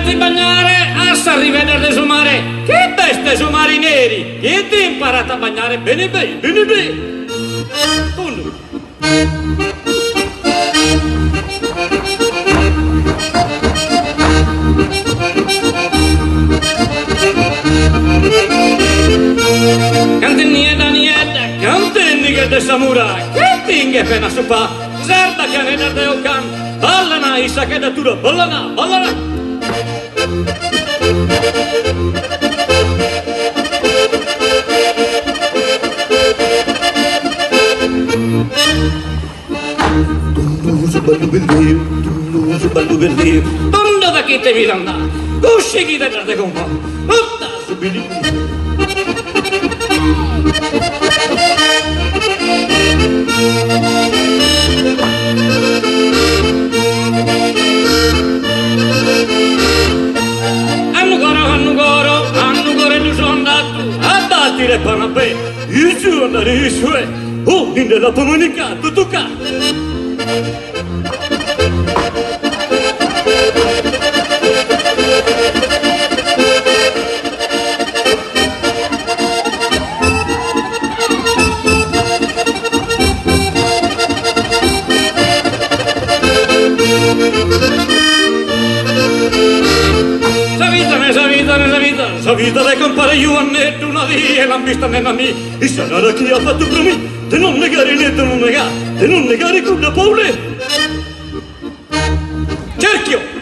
ti bagnare, assa rivedere su mare. Che bestie su marineri? Chi ti ha imparato a bagnare? Bene bene, bene bene. Uno. Cantenni che de samura, che tinghe pena supa, zarda che ne da deocan, ballana isa che da tura, ballana, ballana. Tundu ballu belli, tondo da chi te viranda, cusci chi te da compa, tutta subili. Annugore tu sono andato a battere panapè, io sono andato in sue, oh, in della comunica, tutto qua. Sa vita de compare Ioannetto una via e l'han vista nella mia e sarà chi ha fatto per me di non negare niente, di non negare con la Paolo. Cerchio!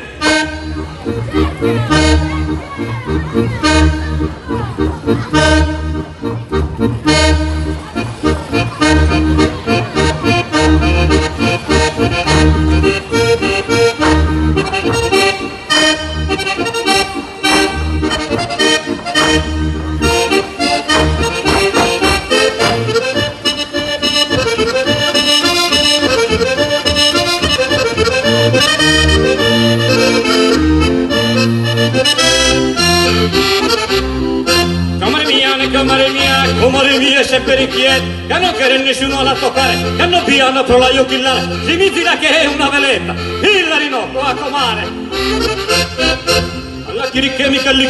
Comare mia, sempre inquieto, che non chiede nessuno alla toccare, che non piano per la iochillare, si mi dirà che è una veletta, il rinocco a comare. Alla chirichemica lì.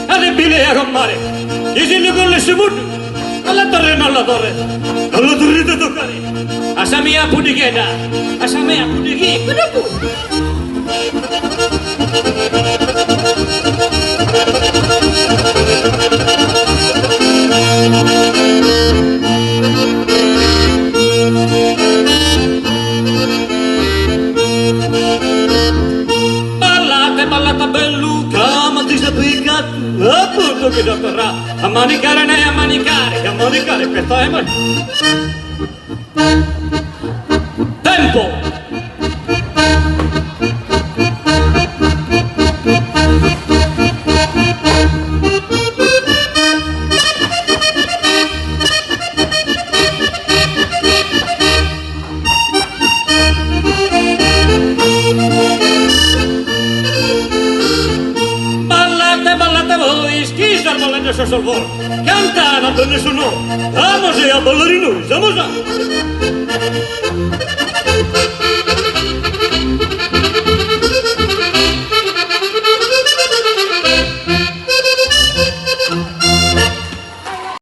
Nade bile a comare, e se ne con le semuti, alla torre da toccare, a sa mia pudichetta, a sa mia pudichetta, ballata belluca, ma ti sei piccato, appunto che da torrà, a manicare ne a manicare, questo è mai. Tempo! Salvò, cantava per nessuno, vamos a ballerino, vamos a.